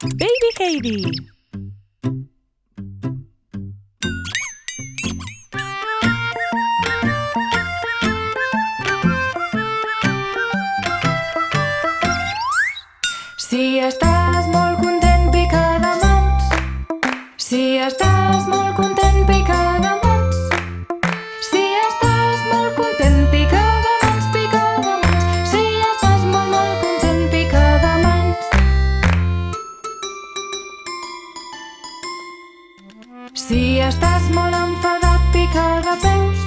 Baby Heidi. Si estàs molt content, pica de mans. Si estàs molt content, pica de mans. Si estàs molt content, pica de mans, pica de mans. Si estàs molt, molt content, pica de mans. Si estàs molt enfadat, pica de peus.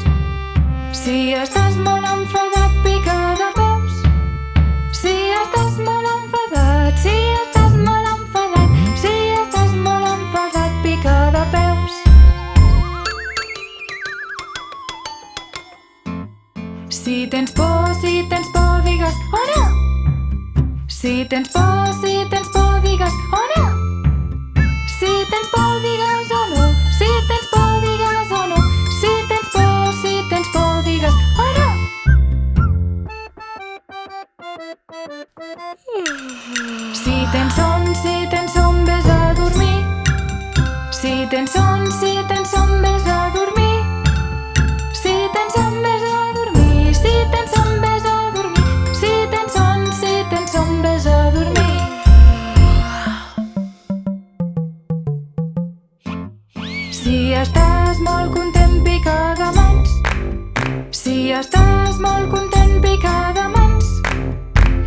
Si estàs molt enfadat, pica de peus. Si estàs molt enfadat, si estàs molt enfadat, si estàs molt enfadat, pica de peus. Si tens por, digues oh no. Si tens por, digues oh no. Si tens por, digues oh no. Si tens por, digues oh no. Si tens por, digues oh no. Si tens son, vés a dormir. Si tens son, vés a dormir. Si tens son, vés a dormir. Si tens son, vés a dormir. Si tens son, vés a dormir. Si estàs molt content, pica de mans. Si estàs molt content, pica de mans.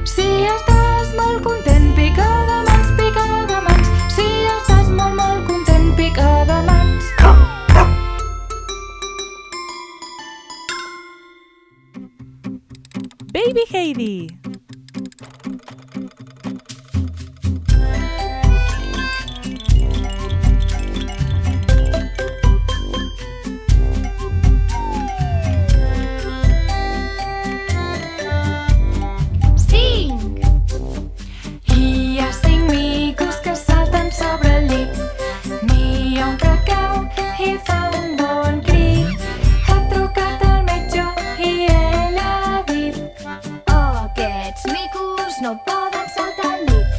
Si estàs molt content, pica de mans, pica de mans. Si estàs molt, molt content, pica de mans. Baby Heidi. Hi ha 5 micos que salten sobre el llit. N'hi ha un que cau i fa un bon crit. Ha trucat al metge i ell ha dit: oh, aquests micos no poden saltar al llit.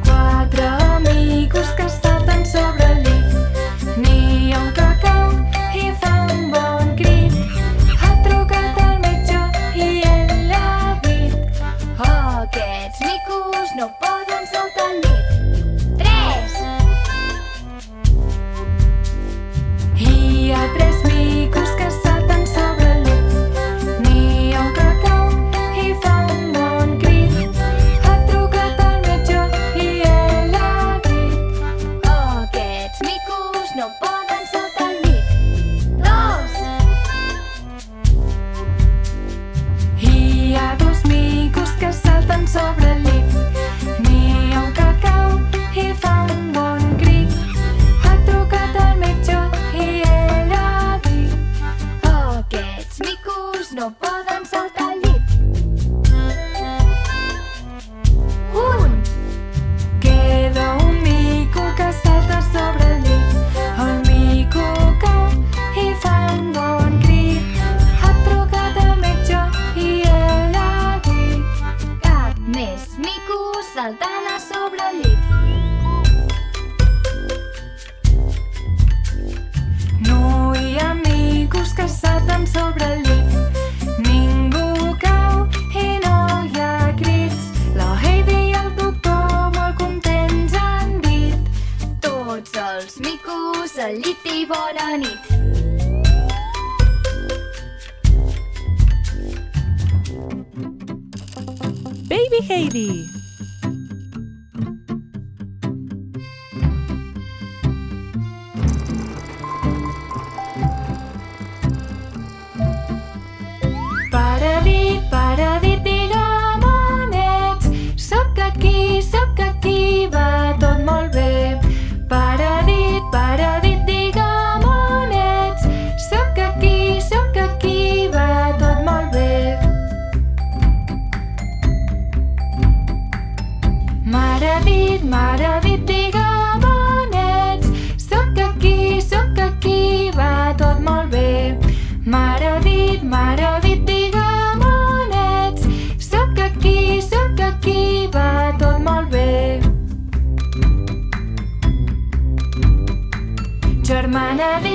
4 micos que salten sobre el llit. N'hi ha un que cau i fa un bon crit. Ha trucat al metge i ell ha dit: oh, aquests micos no poden saltar al llit. 3. Hi ha 3 micos que salten sobre el llit. N'hi ha un que cau i fa un bon crit. Ha trucat al metge i ell ha dit: oh, aquests micos no poden saltar al llit. 2. Hi ha 2 micos que salten sobre el llit. N'hi ha un que cau i fa un bon crit. Ha trucat al metge i ell ha dit: oh, aquests micos no poden saltar al llit. 1. Queda un mico que salta sobre el llit. El mico cau i fa un bon crit. Ha trucat al metge i ell ha dit: cap més micos saltant a sobre el llit. No hi ha micos que salten sobre el llit. Ningú cau i no hi ha crits. La Heidi i el doctor molt contents han dit: tots els micos al llit i bona nit. Baby Heidi. Paradit, digamonets. Soc aquí, va tot molt bé. Paradit, digamonets. Soc aquí, va tot molt bé.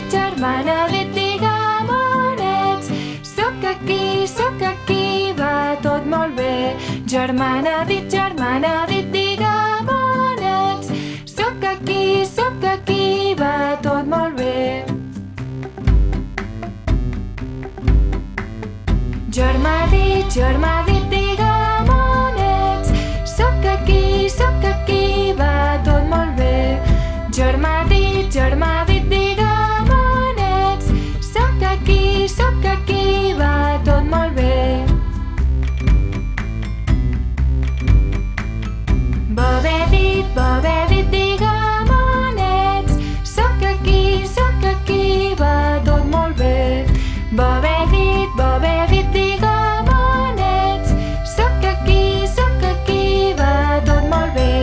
dit, digue'm on ets. Soc aquí, va tot molt bé. Germana dit, digue'm on ets. Soc aquí, va tot molt bé. Germà dit, digue'm on ets. Soc aquí, va tot molt bé. Germà dit, digue'm on ets. Soc aquí, va tot molt bé. Bebè dit, digue'm on ets. Soc aquí, va tot molt bé. Bebè dit, digue'm on ets. Soc aquí, va tot molt bé.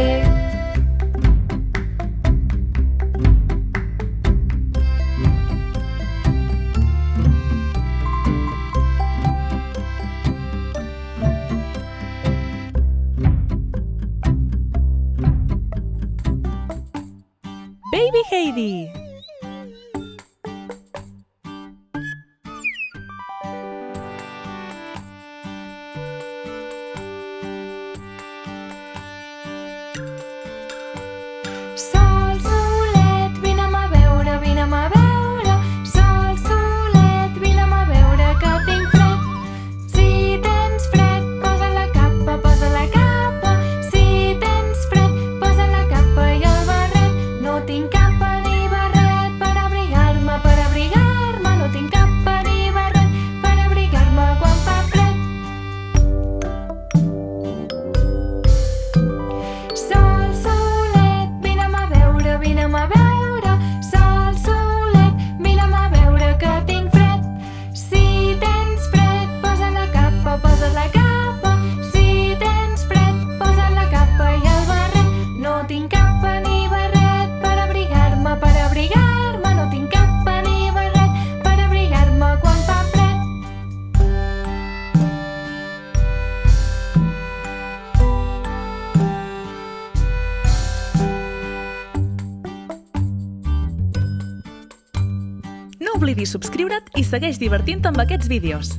Baby Heidi. Sol, solet, vine'm a veure, Sol, solet, vine'm a veure que tinc fred. Si tens fred, posa la capa. Si tens fred, posa la capa i el barret. No tinc capa ni barret per abrigar-me. No tinc capa ni barret per abrigar-me quan fa fred. Sol, solet, vine'm a veure, Sol, solet, vine'm a veure que tinc fred. Si tens fred, posa la capa. Si tens fred, posa la capa i el barret. No tinc capa ni barret per abrigar-me. No tinc capa ni barret per abrigar-me quan fa fred. No oblidis subscriure't i segueix divertint-te amb aquests vídeos.